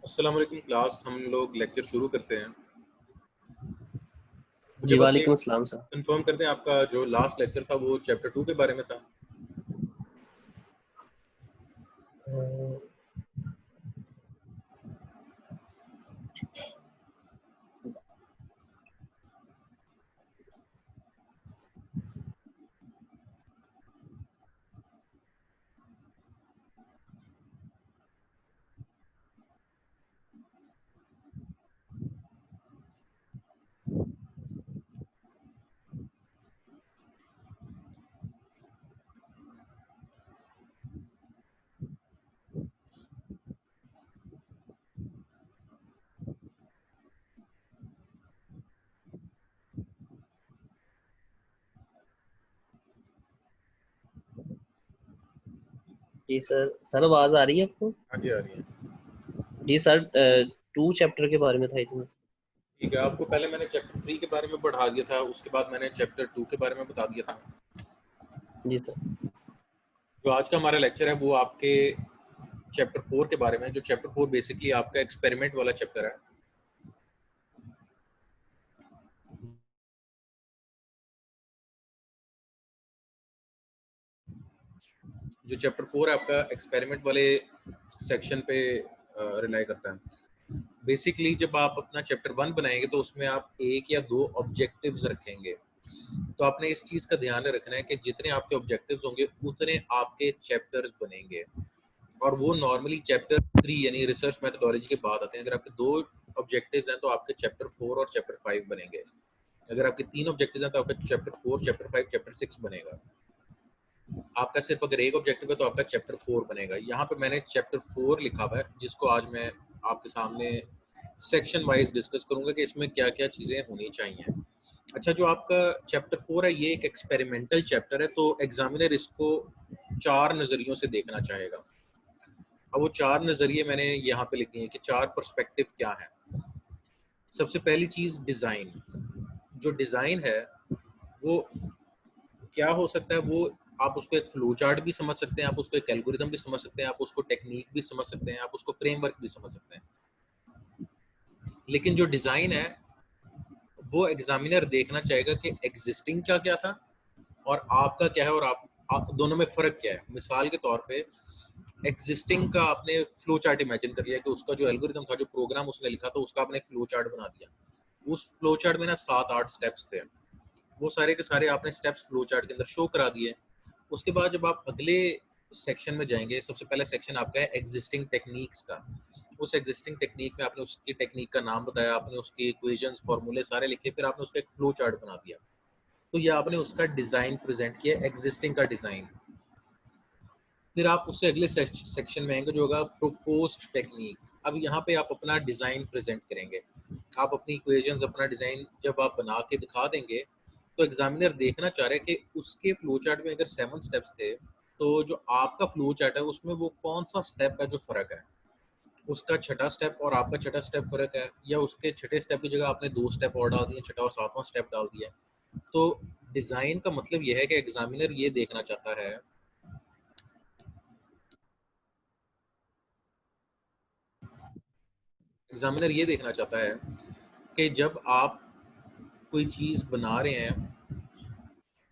अस्सलाम वालेकुम क्लास, हम लोग लेक्चर शुरू करते हैं। मुझे जी बस ये वालेकुम अस्सलाम सर। कंफर्म कर दें, आपका जो लास्ट लेक्चर था वो चैप्टर 2 के बारे में था। जी सर आवाज आ रही है आपको? हाँ जी, आ रही है। जी सर, 2 चैप्टर के बारे में था इसमें। ठीक है, आपको पहले मैंने चैप्टर 3 के बारे में पढ़ा दिया था, उसके बाद मैंने चैप्टर 2 के बारे में बता दिया था। जी सर। जो आज का हमारा लेक्चर है वो आपके चैप्टर 4 के बारे में, जो चैप्टर 4 बेसिकली आपका एक्सपेरिमेंट वाला चैप्टर है। जो चैप्टर 4 है आपका एक्सपेरिमेंट वाले सेक्शन पे रिलाई करता है। बेसिकली जब आप अपना चैप्टर 1 बनाएंगे तो उसमें आप 1 या 2 ऑब्जेक्टिव्स रखेंगे। तो आपने इस चीज का ध्यान रखना है कि जितने आपके ऑब्जेक्टिव्स होंगे उतने आपके चैप्टर्स बनेंगे, और वो नॉर्मली चैप्टर 3 यानी रिसर्च मेथोडोलॉजी के बाद आते हैं। अगर आपके 2 ऑब्जेक्टिव्स हैं तो आपके चैप्टर 4 और चैप्टर 5 बनेंगे। अगर आपके 3 ऑब्जेक्टिव्स हैं तो आपका चैप्टर 4, चैप्टर 5, चैप्टर 6 बनेगा। आपका सिर्फ अगर एक ऑब्जेक्टिव है तो आपका चैप्टर 4 बनेगा। यहाँ पे मैंने चैप्टर 4 लिखा हुआ है, जिसको आज मैं आपके सामने सेक्शन वाइज डिस्कस करूंगा कि इसमें क्या क्या चीज़ें होनी चाहिए। अच्छा, जो आपका चैप्टर 4 है ये एक एक्सपेरिमेंटल चैप्टर है, तो एग्जामिनर इसको 4 नज़रियों से देखना चाहेगा। अब वो 4 नज़रिए मैंने यहाँ पे लिखे हैं कि 4 पर्सपेक्टिव क्या है। सबसे पहली चीज़ डिज़ाइन। जो डिज़ाइन है वो क्या हो सकता है, वो आप उसको एक फ्लो चार्ट भी समझ सकते हैं, आप उसको एक एल्गोरिदम भी समझ सकते हैं, आप उसको टेक्निक भी समझ सकते हैं, आप उसको फ्रेमवर्क भी समझ सकते हैं। लेकिन जो डिज़ाइन है वो एग्जामिनर देखना चाहेगा कि एग्जिस्टिंग क्या क्या था और आपका क्या है, और आप दोनों में फ़र्क क्या है। मिसाल के तौर पे एग्जिस्टिंग का आपने फ्लो चार्ट इमेजिन कर लिया कि उसका जो एल्गोरिदम था, जो प्रोग्राम उसने लिखा था, उसका आपने फ्लो चार्ट बना दिया। उस फ्लो चार्ट में ना 7-8 स्टेप्स थे, वो सारे के सारे आपने स्टेप्स फ्लो चार्ट के अंदर शो करा दिए। उसके बाद जब आप अगले सेक्शन में जाएंगे, सबसे पहला सेक्शन आपका है एग्जिस्टिंग टेक्निक्स का। उस एग्जिस्टिंग टेक्निक में आपने उसकी टेक्निक का नाम बताया, आपने उसके इक्वेशंस फॉर्मूले सारे लिखे, फिर आपने उसका एक फ्लो चार्ट बना दिया। तो ये आपने उसका डिज़ाइन प्रेजेंट किया, एग्जिस्टिंग का डिज़ाइन। फिर आप उससे अगले सेक्शन में आएंगे जो होगा प्रोपोज्ड टेक्निक। अब यहाँ पे आप अपना डिज़ाइन प्रेजेंट करेंगे, आप अपनी इक्वेशंस, अपना डिज़ाइन जब आप बना के दिखा देंगे तो एग्जामिनर देखना चाह रहे हैं कि उसके फ्लो चार्ट में अगर 7 स्टेप्स थे तो जो आपका फ्लो चार्ट है उसमें वो कौन सा स्टेप का जो फ़र्क है, उसका छठा स्टेप और आपका छठा स्टेप फ़र्क है, या उसके छठे स्टेप की जगह आपने 2 स्टेप और डाल दिए, छठा और 7वां स्टेप डाल दिया। तो डिज़ाइन का मतलब यह है कि एग्जामिनर ये देखना चाहता है एग्जामिनर ये देखना चाहता है कि जब आप कोई चीज़ बना रहे हैं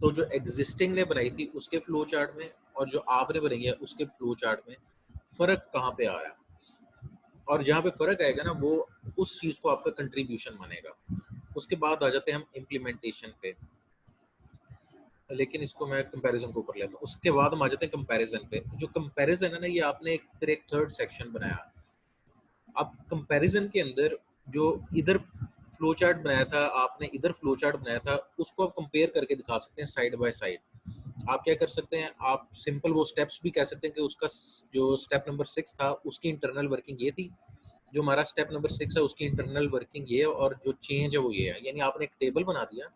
तो जो एग्जिस्टिंग ने बनाई थी उसके फ्लो चार्ट में और जो आपने बनाई है उसके फ्लो चार्ट में फ़र्क कहाँ पे आ रहा है, और जहाँ पे फ़र्क आएगा ना वो उस चीज़ को आपका कंट्रीब्यूशन मानेगा। उसके बाद आ जाते हैं हम इम्प्लीमेंटेशन पे, लेकिन इसको मैं कंपैरिजन को ऊपर लेता हूँ। उसके बाद हम आ जाते हैं कंपैरिजन पे। जो कंपैरिजन है ना, ये आपने फिर एक थर्ड सेक्शन बनाया। अब कंपैरिजन के अंदर जो इधर फ्लो चार्ट बनाया था आपने, इधर फ्लो चार्ट बनाया था, उसको आप कंपेयर करके दिखा सकते हैं साइड बाय साइड। आप क्या कर सकते हैं, आप सिंपल वो स्टेप्स भी कह सकते हैं कि उसका जो स्टेप नंबर 6 था उसकी इंटरनल वर्किंग ये थी, जो हमारा स्टेप नंबर 6 है उसकी इंटरनल वर्किंग ये है, और जो चेंज है वो ये है। यानी आपने एक टेबल बना दिया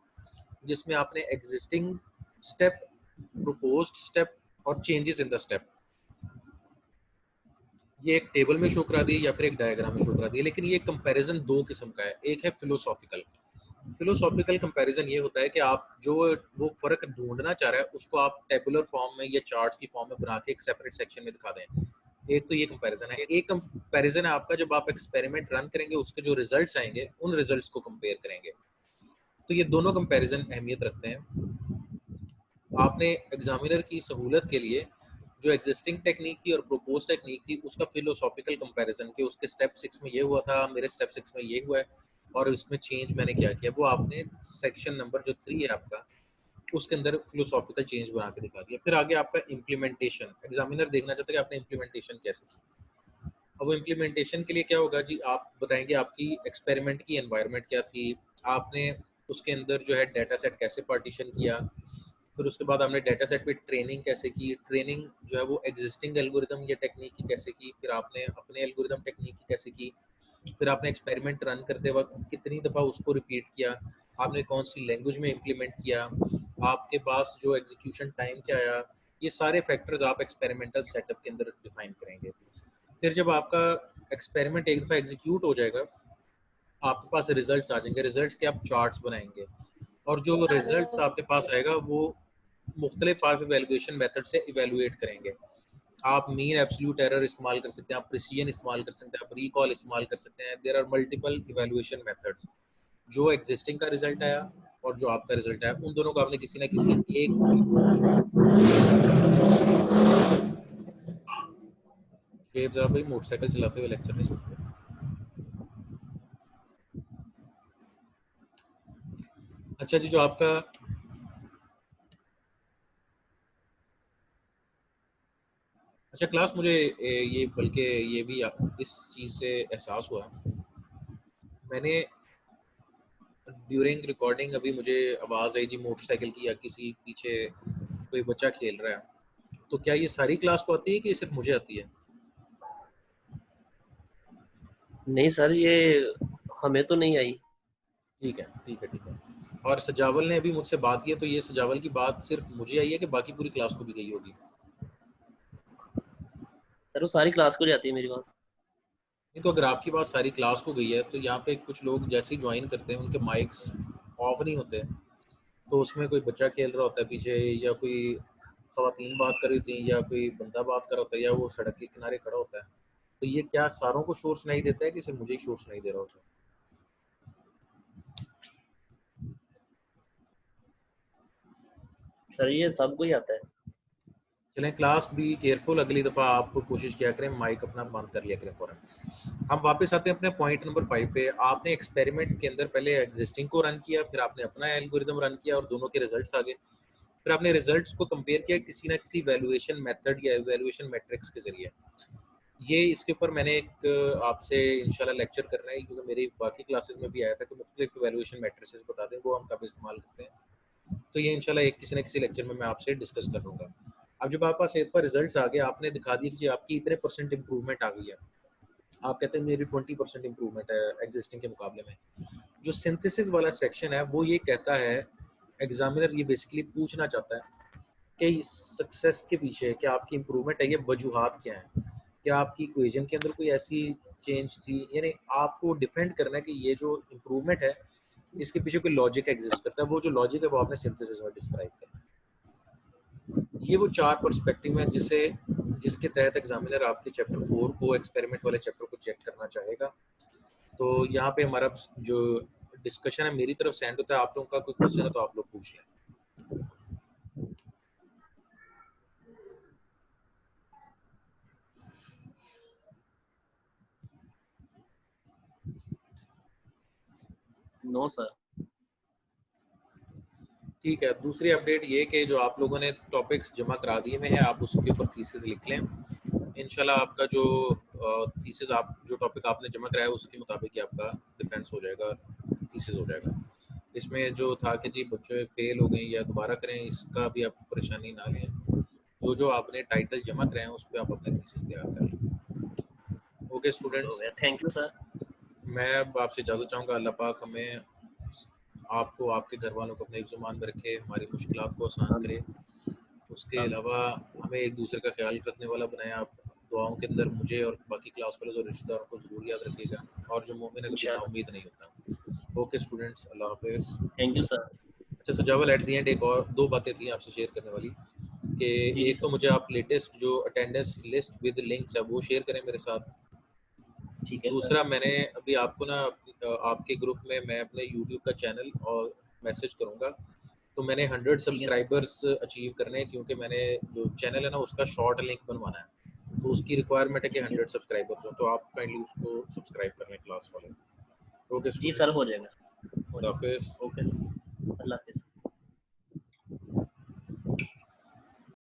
जिसमें आपने एग्जिस्टिंग स्टेप, प्रोपोज्ड स्टेप और चेंजेस इन द स्टेप। ये एक टेबल में शो करा दी या फिर एक डायग्राम में शो करा दी, लेकिन ये कंपैरिजन दो किस्म का है। एक है फिलोसॉफिकल। फिलोसॉफिकल कंपैरिजन ये होता है कि आप जो वो फर्क ढूंढना चाह रहे हैं उसको आप टेबुलर फॉर्म में या चार्ट्स की फॉर्म में बना के एक सेपरेट सेक्शन में दिखा दें। एक तो ये कंपैरिजन है। एक कंपैरिजन है आपका जब आप एक्सपेरिमेंट रन करेंगे उसके जो रिजल्ट्स आएंगे उन रिजल्ट्स को कंपेयर करेंगे। तो ये दोनों कंपैरिजन अहमियत रखते हैं। आपने एग्जामिनर की सहूलत के लिए जो एग्जिस्टिंग टेक्निक थी और प्रोपोज टेक्निक थी उसका फिलोसॉफिकल कंपैरिजन कि उसके स्टेप 6 में ये हुआ था, मेरे स्टेप 6 में ये हुआ है और इसमें चेंज मैंने क्या किया, वो आपने सेक्शन नंबर जो 3 है आपका उसके अंदर फिलोसॉफिकल चेंज बना के दिखा दिया। फिर आगे आपका इम्प्लीमेंटेशन। एग्जामिनर देखना चाहता है कि आपने इम्प्लीमेंटेशन कैसे की। अब वो इम्प्लीमेंटेशन के लिए क्या होगा जी, आप बताएंगे आपकी एक्सपेरिमेंट की एनवायरनमेंट क्या थी, आपने उसके अंदर जो है डाटा सेट कैसे पार्टीशन किया, फिर उसके बाद हमने डाटा सेट पे ट्रेनिंग कैसे की, ट्रेनिंग जो है वो एग्जिस्टिंग एल्गोरिदम या टेक्निक की कैसे की, फिर आपने अपने एल्गोरिदम टेक्निक की कैसे की, फिर आपने एक्सपेरिमेंट रन करते वक्त कितनी दफ़ा उसको रिपीट किया, आपने कौन सी लैंग्वेज में इम्प्लीमेंट किया, आपके पास जो एग्जीक्यूशन टाइम क्या आया, ये सारे फैक्टर्स आप एक्सपेरिमेंटल सेटअप के अंदर डिफाइन करेंगे। फिर जब आपका एक्सपेरिमेंट एक दफ़ा एग्जीक्यूट हो जाएगा आपके पास रिजल्ट्स आ जाएंगे। रिजल्ट्स के आप चार्ट्स बनाएंगे और जो रिजल्ट्स आपके पास आएगा वो मुख्तलिफ आप इवेलुएशन मेथड से इवेलुएट करेंगे। आप मीन एब्सोल्यूट एरर इस्तेमाल कर सकते हैं, आप प्रिसीजन इस्तेमाल कर सकते हैं, आप रिकॉल इस्तेमाल कर सकते हैं। There are multiple evaluation methods. जो एग्जिस्टिंग का रिजल्ट आया और जो आपका रिजल्ट आया उन दोनों को आपने किसी ना किसी एक शेप भाई मोटरसाइकिल चलाते हुए लेक्चर नहीं सुनते। अच्छा जी, जो आपका अच्छा क्लास, मुझे ये बल्कि ये भी इस चीज़ से एहसास हुआ, मैंने ड्यूरिंग रिकॉर्डिंग अभी मुझे आवाज़ आई जी मोटरसाइकिल की या किसी पीछे कोई बच्चा खेल रहा है, तो क्या ये सारी क्लास को आती है कि सिर्फ मुझे आती है? नहीं सर, ये हमें तो नहीं आई। ठीक है ठीक है ठीक है। और सजावल ने अभी मुझसे बात की है, तो ये सजावल की बात सिर्फ मुझे आई है कि बाकी पूरी क्लास को भी गई होगी? सर वो सारी क्लास को जाती है मेरी पास। नहीं, तो अगर आपकी बात सारी क्लास को गई है तो यहाँ पे कुछ लोग जैसे ही ज्वाइन करते हैं उनके माइक्स ऑफ नहीं होते, तो उसमें कोई बच्चा खेल रहा होता है पीछे, या कोई खवातीन बात कर रही थी, या कोई बंदा बात कर रहा होता है, या वो सड़क के किनारे खड़ा होता है, तो ये क्या सारों को शोर सुनाई देता है कि सिर्फ मुझे ही शोर सुनाई दे रहा होता है? सर ये सबको ही आता है। चलें, क्लास भी केयरफुल, अगली दफ़ा आप कोशिश किया करें माइक अपना बंद कर लिया करें फ़ौरन। हम वापस आते हैं अपने पॉइंट नंबर 5 पे। आपने एक्सपेरिमेंट के अंदर पहले एग्जिस्टिंग को रन किया, फिर आपने अपना एल्गोरिदम रन किया और दोनों के रिजल्ट्स आ गए। फिर आपने रिजल्ट्स को कंपेयर किया किसी ना किसी वैल्यूएशन मेथड या वैल्यूएशन मैट्रिक्स के ज़रिए। ये इसके ऊपर मैंने एक आपसे इंशाल्लाह लेक्चर करना है, क्योंकि मेरी बाकी क्लासेस में भी आया था कि मुख्तलिफ वैल्यूएशन मैट्रिसेस बता दें, वो हम कब इस्तेमाल करते हैं। तो ये इंशाल्लाह एक किसी न किसी लेक्चर में मैं आपसे डिस्कस कर लूँगा। अब जब आपके पास एक बार रिजल्ट्स आ गए, आपने दिखा दिया कि आपकी इतने परसेंट इंप्रूवमेंट आ गई है, आप कहते हैं मेरी 20% इंप्रूवमेंट है एग्जिस्टिंग के मुकाबले में। जो सिंथेसिस वाला सेक्शन है वो ये कहता है, एग्जामिनर ये बेसिकली पूछना चाहता है कि सक्सेस के पीछे क्या आपकी इंप्रूवमेंट है, ये वजूहात क्या है, क्या आपकी इक्वेशन के अंदर कोई ऐसी चेंज थी, यानी आपको डिफेंड करना है कि ये जो इंप्रूवमेंट है इसके पीछे कोई लॉजिक एग्जिस्ट करता है, वो जो लॉजिक है वो आपने सिंथेसिस में डिस्क्राइब किया। ये वो 4 पर्सपेक्टिव हैं जिसके तहत एग्जामिनर आपके चैप्टर 4 को, एक्सपेरिमेंट वाले चैप्टर को चेक करना चाहेगा। तो यहाँ पे हमारा जो डिस्कशन है मेरी तरफ से एंड होता है। आप लोगों का कोई क्वेश्चन है तो आप लोग पूछ लें। No sir. ठीक है, दूसरी अपडेट ये कि जो आप लोगों ने टॉपिक्स जमा करा दिए में है, आप उसके ऊपर थीसिस लिख लें। इंशाल्लाह आपका जो थीसिस, आप जो टॉपिक आपने जमा कराया उसके मुताबिक ही आपका डिफेंस हो जाएगा, थीसिस हो जाएगा। इसमें जो था कि जी बच्चे फेल हो गए या दोबारा करें, इसका भी आप परेशानी ना लें। जो जो आपने टाइटल जमा कराए हैं उस पर आप अपने थीसिस तैयार कर लें। ओके हो स्टूडेंट्स, गया, थैंक यू सर। मैं अब आपसे इजाज़त चाहूँगा। अल्लाह पाक हमें, आपको, आपके घर वालों को अपने ज़ुबान में रखे, हमारी मुश्किलात को आसान करे। उसके हाँ अलावा हमें एक दूसरे का ख्याल रखने वाला बनाया। आप दुआओं के अंदर मुझे और बाकी क्लास वाले और रिश्तेदारों को ज़रूर याद रखिएगा, और जो मोमिन है कभी इंशाल्लाह। नाउम्मीद नहीं होता। ओके स्टूडेंट्स, अल्लाह हाफिज़। Thank you sir. अच्छा सजावल, एट दी एंड एक और दो बातें थी आपसे शेयर करने वाली कि जी जी एक तो सर। मुझे आप लेटेस्ट जो अटेंडेंस लिस्ट विद लिंक्स है वो शेयर करें मेरे साथ। ठीक है सर। दूसरा, मैंने अभी आपको ना आपके ग्रुप में मैं अपने यूट्यूब का चैनल और मैसेज करूंगा, तो मैंने 100 ठीक है सर। सब्सक्राइबर्स अचीव करने हैं, क्योंकि मैंने जो चैनल है ना उसका शॉर्ट लिंक बनवाना है, तो उसकी रिक्वायरमेंट है कि ठीक है 100 सब्सक्राइबर्स हो, तो आप काइंडली उसको सब्सक्राइब कर लें क्लास वाले। ओके जी सर, स्टूडेंट्स, हो जाएगा। हो खुदा हाफिज़। जाएगा। Okay sir.